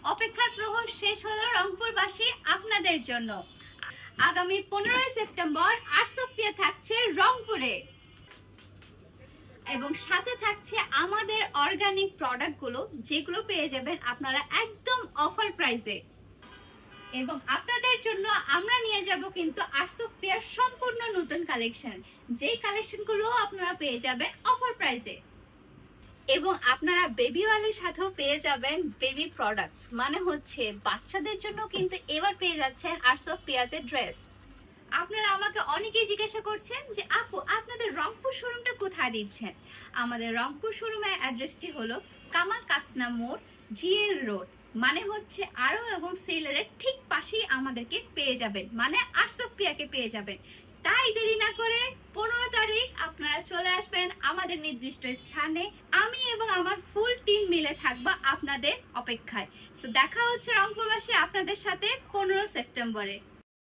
অপেক্ষার প্রহর শেষ হলো রংপুরবাসী আপনাদের জন্য। আগামী 15 সেপ্টেম্বর আর্ট সোফিয়া থাকছে রংপুরে এবং সাথে থাকছে আমাদের অর্গানিক প্রোডাক্টগুলো, যেগুলো পেয়ে যাবেন আপনারা একদম অফার প্রাইসে। এবং আপনাদের জন্য আমরা নিয়ে যাব কিন্তু আর্ট সোফিয়ার সম্পূর্ণ নতুন কালেকশন, যে কালেকশনগুলো আপনারা পেয়ে যাবেন অফার প্রাইসে। এবং আপনারা বেবি ওয়ালের সাথেও পেয়ে যাবেন বেবি প্রোডাক্টস, মানে হচ্ছে বাচ্চাদের জন্য কিন্তু এবার পেয়ে যাচ্ছেন আর্ট সোফিয়াতে ড্রেস। আপনারা আমাকে অনেকেই জিজ্ঞাসা করছেন যে আপু আপনাদের রংপুর শোরুমটা কোথায় দিচ্ছেন। আমাদের রংপুর শোরুমের অ্যাড্রেসটি হলো কামাল কাসনা মোড়, জিএল রোড, মানে হচ্ছে আরো এবং সেলারের ঠিক পাশেই আমাদেরকে পেয়ে যাবেন, মানে আর্ট সোফিয়াকে পেয়ে যাবেন। তাই দেরি না করে 15 তারিখ আপনারা চলে আসবেন আমাদের নির্দিষ্ট স্থানে। আমি এবং আমার ফুল টিম মিলে থাকবো আপনাদের অপেক্ষায়। সো দেখা হচ্ছে রংপুরবাসী আপনাদের সাথে 15 সেপ্টেম্বরে।